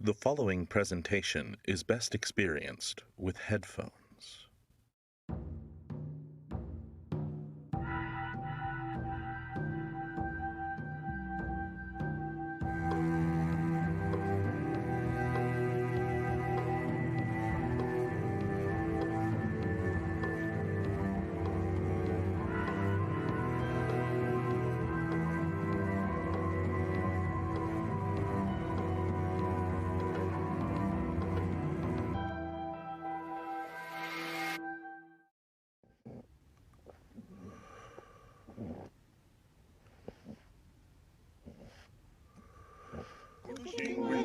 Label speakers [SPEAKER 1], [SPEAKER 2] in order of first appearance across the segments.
[SPEAKER 1] The following presentation is best experienced with headphones.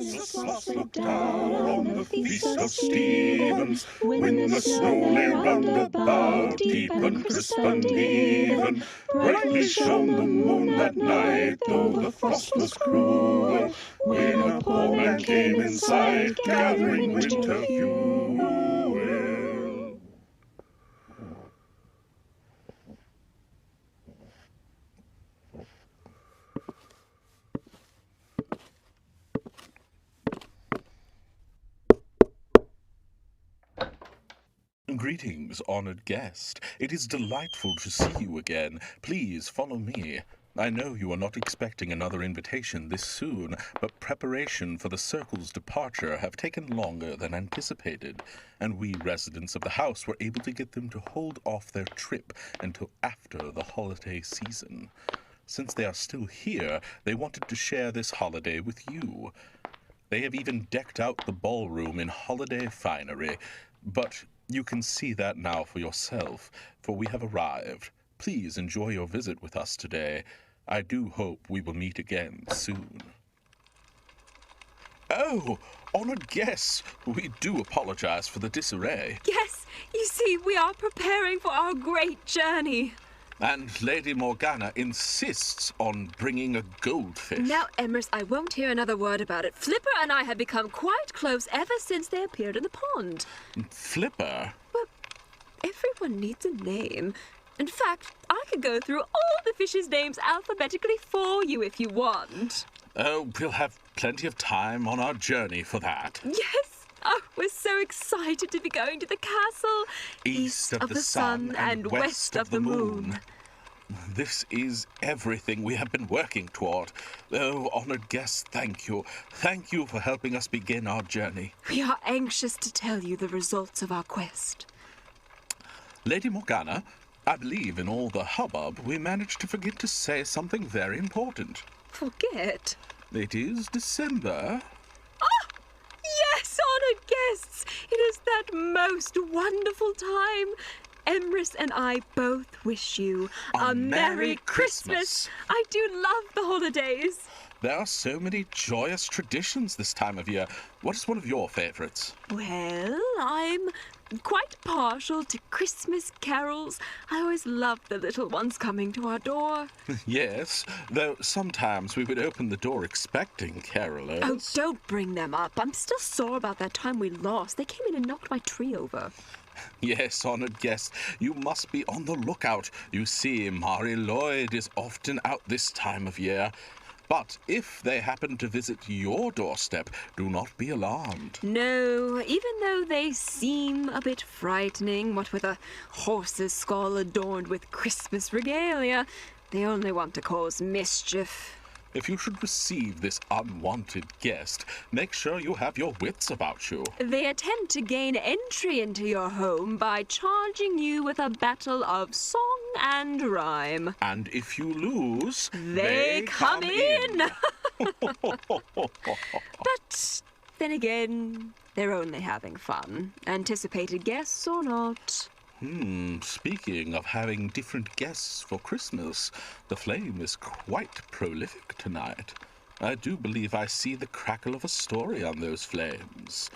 [SPEAKER 2] Softly down on the feast of Stevens, when the snow lay round about, deep and crisp and even. Brightly shone the moon that night, though the frost was cruel, when a poor man came in sight, gathering winter fuel.
[SPEAKER 1] Greetings, honored guest. It is delightful to see you again. Please follow me. I know you are not expecting another invitation this soon, but preparation for the Circle's departure have taken longer than anticipated, and we residents of the house were able to get them to hold off their trip until after the holiday season. Since they are still here, they wanted to share this holiday with you. They have even decked out the ballroom in holiday finery, but you can see that now for yourself, for we have arrived. Please enjoy your visit with us today. I do hope we will meet again soon. Oh, honored guests, we do apologize for the disarray.
[SPEAKER 3] Yes, you see, we are preparing for our great journey.
[SPEAKER 1] And Lady Morgana insists on bringing a goldfish.
[SPEAKER 3] Now, Emrys, I won't hear another word about it. Flipper and I have become quite close ever since they appeared in the pond.
[SPEAKER 1] Flipper?
[SPEAKER 3] Well, everyone needs a name. In fact, I could go through all the fishes' names alphabetically for you if you want.
[SPEAKER 1] Oh, we'll have plenty of time on our journey for that.
[SPEAKER 3] Yes. Oh, we're so excited to be going to the castle.
[SPEAKER 1] East of the sun and west of the moon. This is everything we have been working toward. Oh, honored guests, thank you. Thank you for helping us begin our journey.
[SPEAKER 3] We are anxious to tell you the results of our quest.
[SPEAKER 1] Lady Morgana, I believe in all the hubbub we managed to forget to say something very important.
[SPEAKER 3] Forget?
[SPEAKER 1] It is December.
[SPEAKER 3] Yes, honoured guests! It is that most wonderful time. Emrys and I both wish you
[SPEAKER 1] A Merry Christmas.
[SPEAKER 3] I do love the holidays.
[SPEAKER 1] There are so many joyous traditions this time of year. What is one of your favorites?
[SPEAKER 3] Well, I'm quite partial to Christmas carols. I always love the little ones coming to our door.
[SPEAKER 1] Yes, though sometimes we would open the door expecting carolers.
[SPEAKER 3] Oh, don't bring them up. I'm still sore about that time we lost. They came in and knocked my tree over.
[SPEAKER 1] Yes, honored guest, you must be on the lookout. You see, Mari Lloyd is often out this time of year. But if they happen to visit your doorstep, do not be alarmed.
[SPEAKER 3] No, even though they seem a bit frightening, what with a horse's skull adorned with Christmas regalia, they only want to cause mischief.
[SPEAKER 1] If you should receive this unwanted guest, make sure you have your wits about you.
[SPEAKER 3] They attempt to gain entry into your home by charging you with a battle of song and rhyme.
[SPEAKER 1] And if you lose,
[SPEAKER 3] They come in! But then again, they're only having fun. Anticipated guests or not.
[SPEAKER 1] Speaking of having different guests for Christmas, the flame is quite prolific tonight. I do believe I see the crackle of a story on those flames.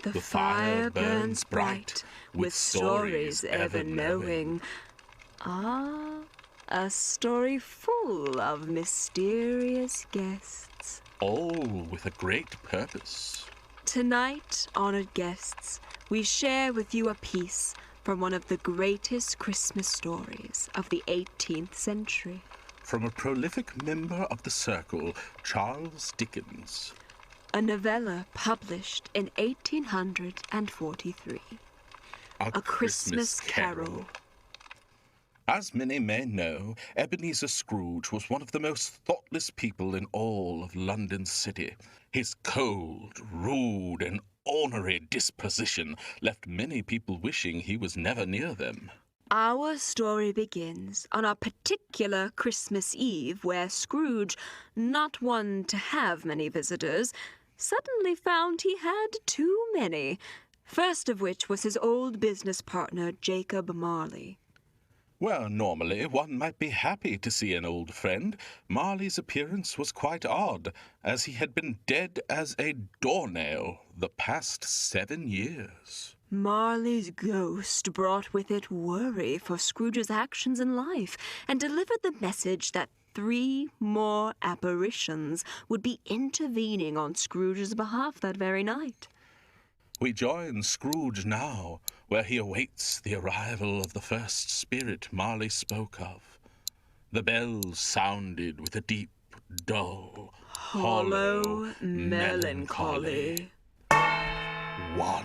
[SPEAKER 3] The fire burns bright, with stories ever knowing. Ah, a story full of mysterious guests.
[SPEAKER 1] All with a great purpose.
[SPEAKER 3] Tonight, honored guests, we share with you a piece from one of the greatest Christmas stories of the 18th century.
[SPEAKER 1] From a prolific member of the Circle, Charles Dickens.
[SPEAKER 3] a novella published in 1843. A Christmas Carol.
[SPEAKER 1] As many may know, Ebenezer Scrooge was one of the most thoughtless people in all of London City. His cold, rude, and ornery disposition left many people wishing he was never near them.
[SPEAKER 3] Our story begins on a particular Christmas Eve where Scrooge, not one to have many visitors, suddenly found he had too many, first of which was his old business partner, Jacob Marley.
[SPEAKER 1] Where normally one might be happy to see an old friend, Marley's appearance was quite odd, as he had been dead as a doornail the past 7 years.
[SPEAKER 3] Marley's ghost brought with it worry for Scrooge's actions in life, and delivered the message that 3 more apparitions would be intervening on Scrooge's behalf that very night.
[SPEAKER 1] We join Scrooge now, where he awaits the arrival of the first spirit Marley spoke of. The bells sounded with a deep, dull, hollow melancholy. 1.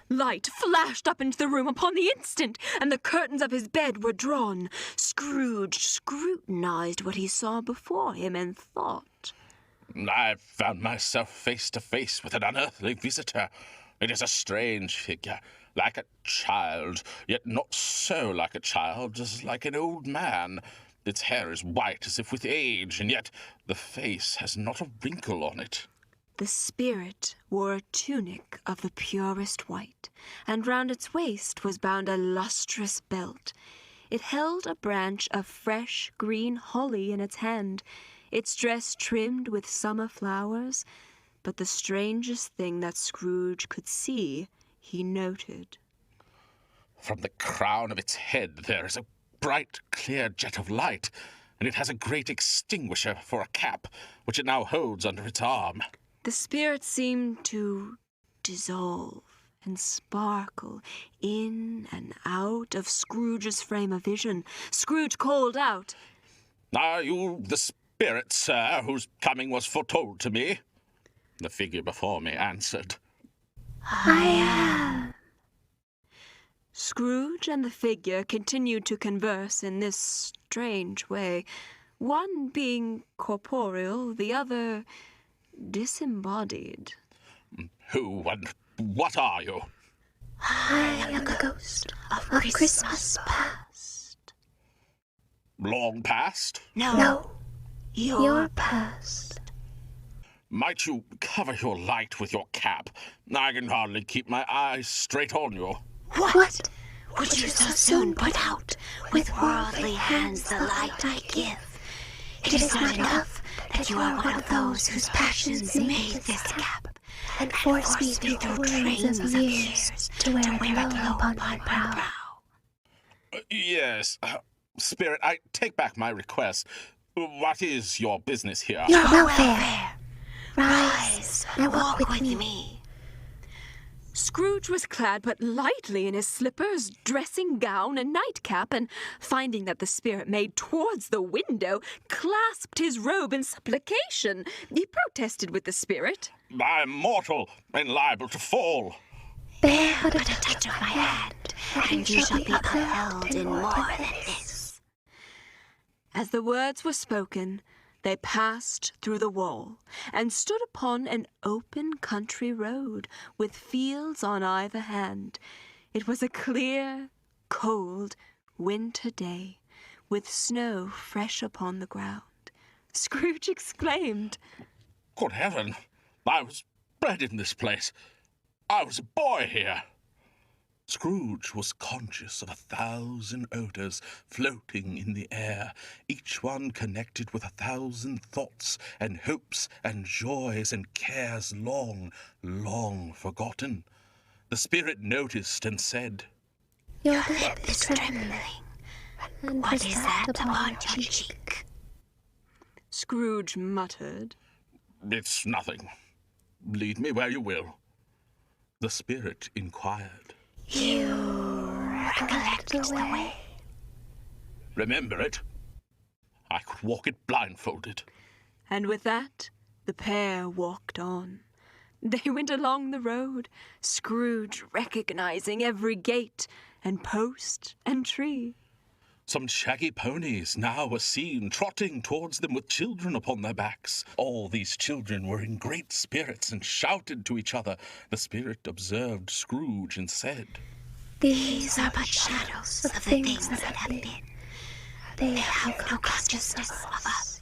[SPEAKER 3] Light flashed up into the room upon the instant, and the curtains of his bed were drawn. Scrooge scrutinized what he saw before him and thought,
[SPEAKER 1] I found myself face to face with an unearthly visitor. It is a strange figure, like a child, yet not so like a child as like an old man. Its hair is white as if with age, and yet the face has not a wrinkle on it.
[SPEAKER 3] The spirit wore a tunic of the purest white, and round its waist was bound a lustrous belt. It held a branch of fresh green holly in its hand, its dress trimmed with summer flowers, but the strangest thing that Scrooge could see, he noted.
[SPEAKER 1] From the crown of its head there is a bright, clear jet of light, and it has a great extinguisher for a cap, which it now holds under its arm.
[SPEAKER 3] The spirit seemed to dissolve and sparkle in and out of Scrooge's frame of vision. Scrooge called out,
[SPEAKER 1] Are you the spirit, sir, whose coming was foretold to me? The figure before me answered,
[SPEAKER 2] I am.
[SPEAKER 3] Scrooge and the figure continued to converse in this strange way, one being corporeal, the other disembodied.
[SPEAKER 1] Who and what are you?
[SPEAKER 2] I am the ghost of Christmas past.
[SPEAKER 1] Long past?
[SPEAKER 2] No, your past.
[SPEAKER 1] Might you cover your light with your cap? I can hardly keep my eyes straight on you.
[SPEAKER 2] What would you so soon put out with worldly hands the light I give? It is not enough that you are one of those whose passions made this cap and forced me through the trains of years to wear it low upon my brow.
[SPEAKER 1] Yes, Spirit, I take back my request. What is your business here?
[SPEAKER 2] Your welfare. Rise and walk with me.
[SPEAKER 3] Scrooge was clad but lightly in his slippers, dressing gown, and nightcap, and finding that the spirit made towards the window, clasped his robe in supplication. He protested with the spirit.
[SPEAKER 1] I am mortal and liable to fall.
[SPEAKER 2] Bear but a touch of my hand, and you shall be upheld in more than this.
[SPEAKER 3] As the words were spoken, they passed through the wall and stood upon an open country road with fields on either hand. It was a clear, cold winter day with snow fresh upon the ground. Scrooge exclaimed,
[SPEAKER 1] Good heaven, I was bred in this place. I was a boy here. Scrooge was conscious of 1,000 odors floating in the air, each one connected with 1,000 thoughts and hopes and joys and cares long, long forgotten. The spirit noticed and said,
[SPEAKER 2] Your lip is trembling. And what is that upon your cheek?
[SPEAKER 3] Scrooge muttered,
[SPEAKER 1] It's nothing. Lead me where you will. The spirit inquired,
[SPEAKER 2] You recollect the way.
[SPEAKER 1] Remember it? I could walk it blindfolded.
[SPEAKER 3] and with that, The pair walked on. They went along the road, Scrooge recognizing every gate and post and tree.
[SPEAKER 1] Some shaggy ponies now were seen trotting towards them with children upon their backs. All these children were in great spirits and shouted to each other. The spirit observed Scrooge and said,
[SPEAKER 2] "These are but shadows of the things that have been. They have no consciousness of us."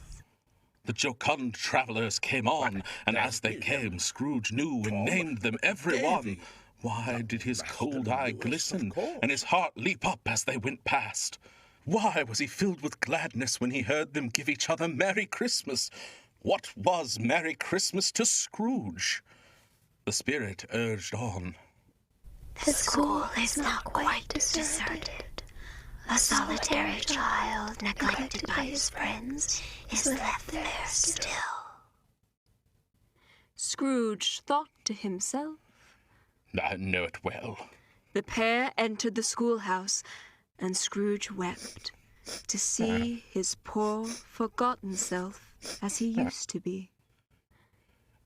[SPEAKER 1] The jocund travellers came on, and as they came, Scrooge knew and named them every one. Why did his cold eye glisten, and his heart leap up as they went past? Why was he filled with gladness when he heard them give each other Merry Christmas? What was Merry Christmas to Scrooge? The spirit urged on.
[SPEAKER 2] The school is not quite deserted. A solitary child, neglected by his friends, is left there still.
[SPEAKER 3] Scrooge thought to himself.
[SPEAKER 1] I know it well.
[SPEAKER 3] The pair entered the schoolhouse, and Scrooge wept to see his poor, forgotten self as he used to be.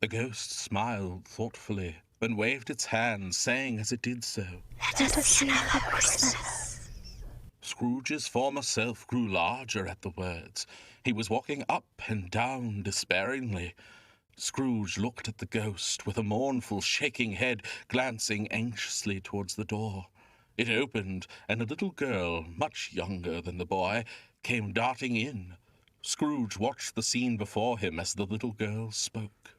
[SPEAKER 1] The ghost smiled thoughtfully and waved its hand, saying as it did so,
[SPEAKER 2] "Let us have a Christmas."
[SPEAKER 1] Scrooge's former self grew larger at the words. He was walking up and down despairingly. Scrooge looked at the ghost with a mournful, shaking head, glancing anxiously towards the door. It opened, and a little girl, much younger than the boy, came darting in. Scrooge watched the scene before him as the little girl spoke.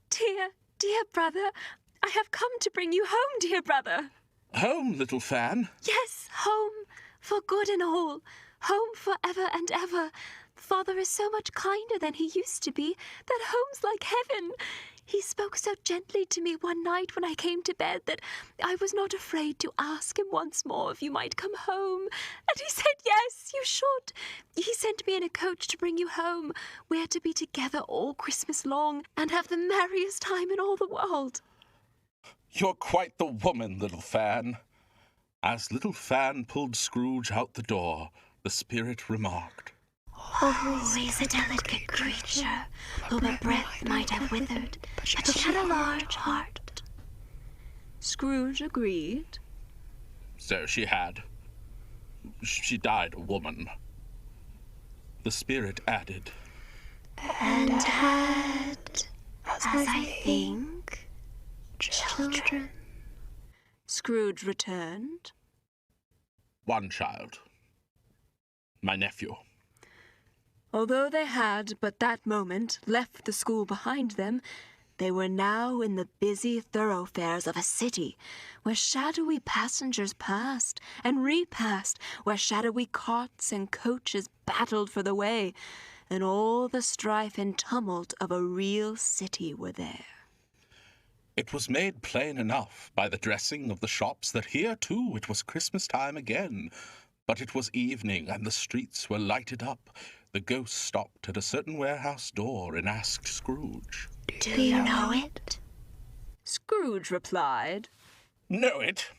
[SPEAKER 3] Dear, dear brother, I have come to bring you home, dear brother.
[SPEAKER 1] Home, little Fan?
[SPEAKER 3] Yes, home, for good and all, home for ever and ever. Father is so much kinder than he used to be, that home's like heaven. He spoke so gently to me one night when I came to bed that I was not afraid to ask him once more if you might come home. And he said, yes, you should. He sent me in a coach to bring you home. We're to be together all Christmas long and have the merriest time in all the world.
[SPEAKER 1] You're quite the woman, little Fan. As little Fan pulled Scrooge out the door, the spirit remarked,
[SPEAKER 2] Always a delicate creature, whom a breath might have withered, but she had a large heart.
[SPEAKER 3] Scrooge agreed.
[SPEAKER 1] So she had. She died a woman. The spirit added,
[SPEAKER 2] And had, as I think, children.
[SPEAKER 3] Scrooge returned.
[SPEAKER 1] One child. My nephew.
[SPEAKER 3] Although they had, but that moment, left the school behind them, they were now in the busy thoroughfares of a city, where shadowy passengers passed and repassed, where shadowy carts and coaches battled for the way, and all the strife and tumult of a real city were there.
[SPEAKER 1] It was made plain enough by the dressing of the shops that here, too, it was Christmas time again. But it was evening, and the streets were lighted up. The ghost stopped at a certain warehouse door and asked Scrooge,
[SPEAKER 2] Do you know it?
[SPEAKER 3] Scrooge replied,
[SPEAKER 1] Know it?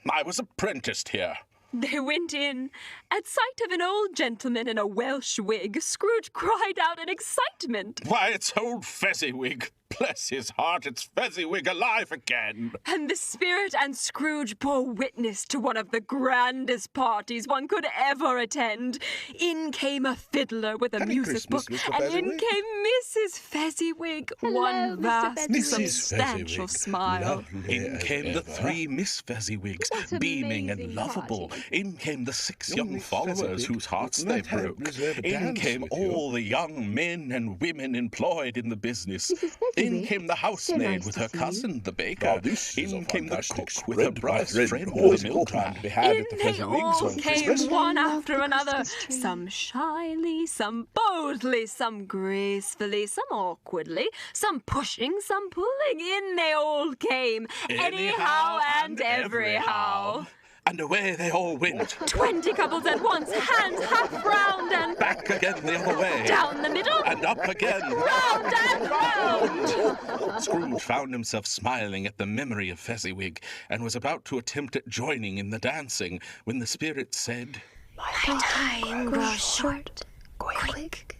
[SPEAKER 1] I was apprenticed here.
[SPEAKER 3] They went in. At sight of an old gentleman in a Welsh wig, Scrooge cried out in excitement.
[SPEAKER 1] Why, it's old Fezziwig. Bless his heart, it's Fezziwig alive again.
[SPEAKER 3] And the spirit and Scrooge bore witness to one of the grandest parties one could ever attend. In came a fiddler with a music book, and in came Mrs. Fezziwig, one vast, substantial smile.
[SPEAKER 1] In came the three Miss Fezziwigs, beaming and lovable. In came the 6 young followers whose hearts they broke. In came all the young men and women employed in the business. In came the housemaid with her cousin, the baker. In came the cook with her bride's friend, the milkman.
[SPEAKER 3] In they all came one after another, some shyly, some boldly, some gracefully, some awkwardly, some pushing, some pulling. In they all came, anyhow and everyhow.
[SPEAKER 1] And away they all went.
[SPEAKER 3] 20 couples at once, hands half round and
[SPEAKER 1] back again the other way.
[SPEAKER 3] Down the middle.
[SPEAKER 1] And up again.
[SPEAKER 3] Round and round.
[SPEAKER 1] Scrooge found himself smiling at the memory of Fezziwig and was about to attempt at joining in the dancing when the spirit said,
[SPEAKER 2] My time grows short. Quick.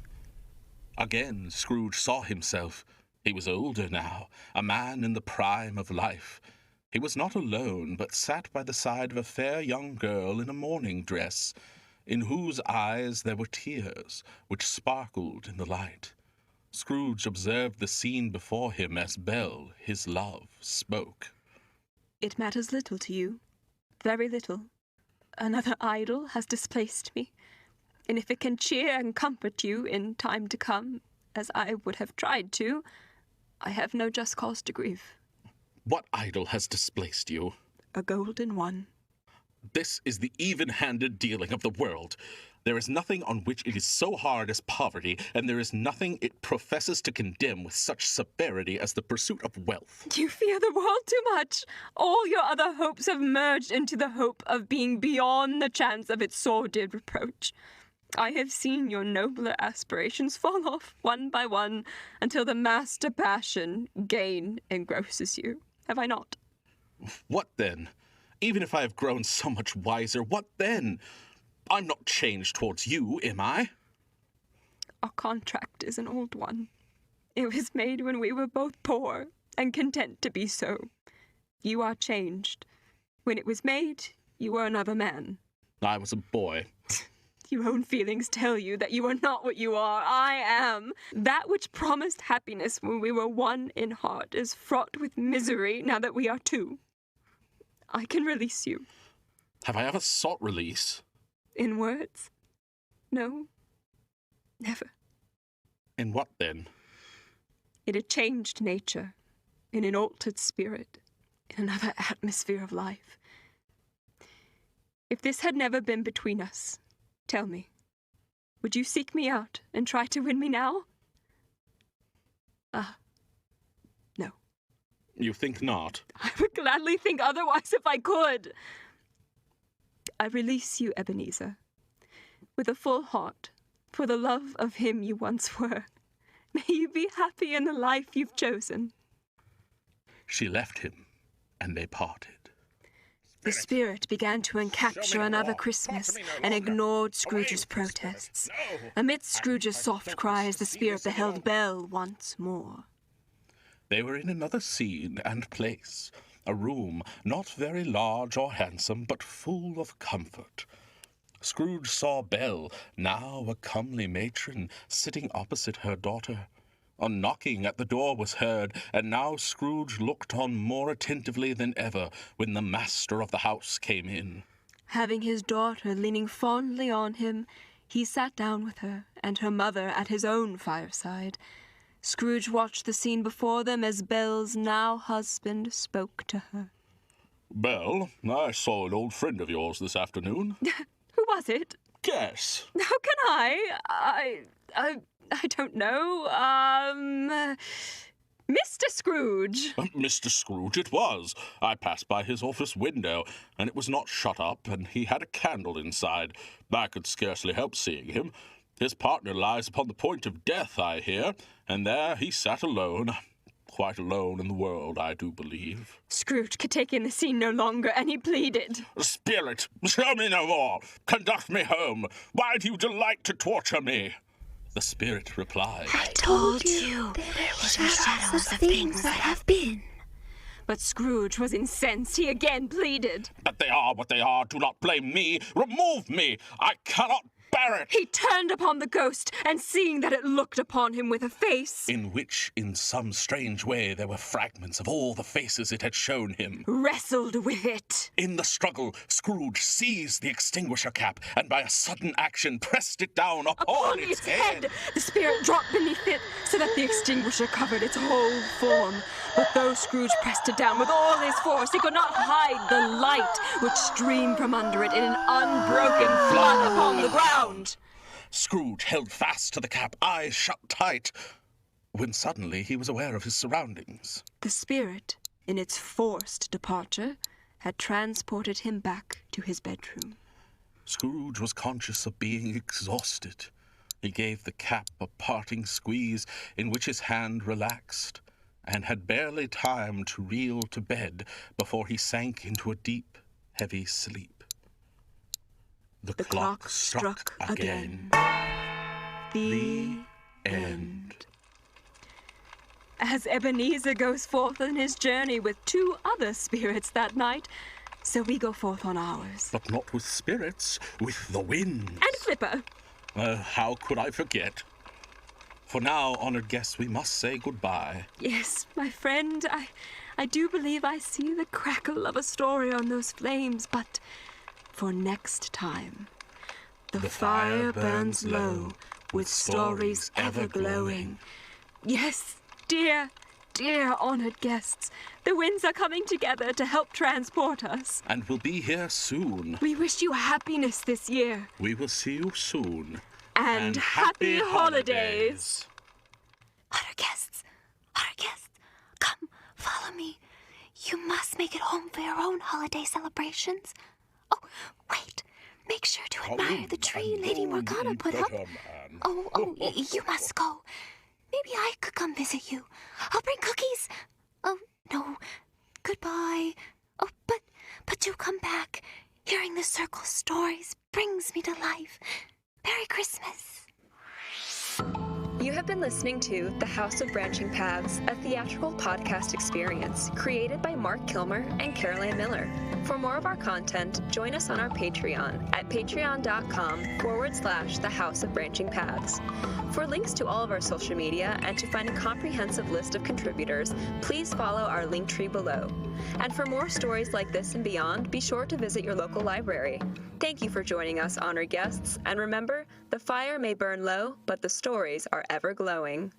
[SPEAKER 1] Again Scrooge saw himself He was older now, a man in the prime of life. He was not alone, but sat by the side of a fair young girl in a mourning dress, in whose eyes there were tears, which sparkled in the light. Scrooge observed the scene before him as Belle, his love, spoke.
[SPEAKER 3] It matters little to you, very little. Another idol has displaced me, and if it can cheer and comfort you in time to come, as I would have tried to, I have no just cause to grieve.
[SPEAKER 1] What idol has displaced you?
[SPEAKER 3] A golden one.
[SPEAKER 1] This is the even-handed dealing of the world. There is nothing on which it is so hard as poverty, and there is nothing it professes to condemn with such severity as the pursuit of wealth.
[SPEAKER 3] You fear the world too much. All your other hopes have merged into the hope of being beyond the chance of its sordid reproach. I have seen your nobler aspirations fall off one by one until the master passion, gain, engrosses you. Have I not?
[SPEAKER 1] What then? Even if I have grown so much wiser, what then? I'm not changed towards you, am I?
[SPEAKER 3] Our contract is an old one. It was made when we were both poor and content to be so. You are changed. When it was made, you were another man.
[SPEAKER 1] I was a boy.
[SPEAKER 3] Your own feelings tell you that you are not what you are. I am. That which promised happiness when we were one in heart is fraught with misery now that we are two. I can release you.
[SPEAKER 1] Have I ever sought release?
[SPEAKER 3] In words? No. Never.
[SPEAKER 1] In what then?
[SPEAKER 3] In a changed nature, in an altered spirit, in another atmosphere of life. If this had never been between us, tell me, would you seek me out and try to win me now? No.
[SPEAKER 1] You think not?
[SPEAKER 3] I would gladly think otherwise if I could. I release you, Ebenezer, with a full heart, for the love of him you once were. May you be happy in the life you've chosen.
[SPEAKER 1] She left him, and they parted.
[SPEAKER 3] The spirit began to encapture another Christmas and ignored Scrooge's protests. Amidst Scrooge's soft cries, the spirit beheld Belle once more.
[SPEAKER 1] They were in another scene and place, a room not very large or handsome, but full of comfort. Scrooge saw Belle, now a comely matron, sitting opposite her daughter. A knocking at the door was heard, and now Scrooge looked on more attentively than ever when the master of the house came in.
[SPEAKER 3] Having his daughter leaning fondly on him, he sat down with her and her mother at his own fireside. Scrooge watched the scene before them as Belle's now husband spoke to her.
[SPEAKER 1] Belle, I saw an old friend of yours this afternoon.
[SPEAKER 3] Who was it?
[SPEAKER 1] Guess.
[SPEAKER 3] How can I don't know. Mr. Scrooge.
[SPEAKER 1] Mr. Scrooge it was. I passed by his office window, and it was not shut up, and he had a candle inside. I could scarcely help seeing him. His partner lies upon the point of death, I hear, and there he sat alone. Quite alone in the world, I do believe.
[SPEAKER 3] Scrooge could take in the scene no longer, and he pleaded.
[SPEAKER 1] Spirit, show me no more. Conduct me home. Why do you delight to torture me? The spirit replied,
[SPEAKER 2] I told you there were shadows of things that have been.
[SPEAKER 3] But Scrooge was incensed. He again pleaded.
[SPEAKER 1] But they are what they are. Do not blame me. Remove me. I cannot bear it.
[SPEAKER 3] He turned upon the ghost, and seeing that it looked upon him with a face
[SPEAKER 1] in which, in some strange way, there were fragments of all the faces it had shown him,
[SPEAKER 3] wrestled with it.
[SPEAKER 1] In the struggle, Scrooge seized the extinguisher cap, and by a sudden action pressed it down upon its head.
[SPEAKER 3] The spirit dropped beneath it, so that the extinguisher covered its whole form. But though Scrooge pressed it down with all his force, he could not hide the light which streamed from under it in an unbroken flood upon the ground.
[SPEAKER 1] Scrooge held fast to the cap, eyes shut tight, when suddenly he was aware of his surroundings.
[SPEAKER 3] The spirit, in its forced departure, had transported him back to his bedroom.
[SPEAKER 1] Scrooge was conscious of being exhausted. He gave the cap a parting squeeze, in which his hand relaxed, and had barely time to reel to bed before he sank into a deep, heavy sleep. The clock struck again.
[SPEAKER 3] The end. as Ebenezer goes forth on his journey with 2 other spirits that night, so we go forth on ours.
[SPEAKER 1] But not with spirits, with the winds.
[SPEAKER 3] And Flipper.
[SPEAKER 1] How could I forget? For now, honored guests, we must say goodbye.
[SPEAKER 3] Yes, my friend, I do believe I see the crackle of a story on those flames, but for next time, the fire burns low, with stories ever glowing. Yes, dear honored guests, the winds are coming together to help transport us.
[SPEAKER 1] And we'll be here soon.
[SPEAKER 3] We wish you happiness this year.
[SPEAKER 1] We will see you soon.
[SPEAKER 3] And happy holidays.
[SPEAKER 4] Honored guests, come, follow me. You must make it home for your own holiday celebrations. Oh, wait. Make sure to admire the tree Lady Morgana put up. You must go. Maybe I could come visit you. I'll bring cookies. Oh, no. Goodbye. Oh, but do come back. Hearing the circle's stories brings me to life. Merry Christmas.
[SPEAKER 3] You have been listening to The House of Branching Paths, a theatrical podcast experience created by Mark Kilmer and Caroline Miller. For more of our content, join us on our Patreon at patreon.com/The House of Branching Paths. For links to all of our social media and to find a comprehensive list of contributors, please follow our link tree below. And for more stories like this and beyond, be sure to visit your local library. Thank you for joining us, honored guests, and remember, the fire may burn low, but the stories are ever glowing.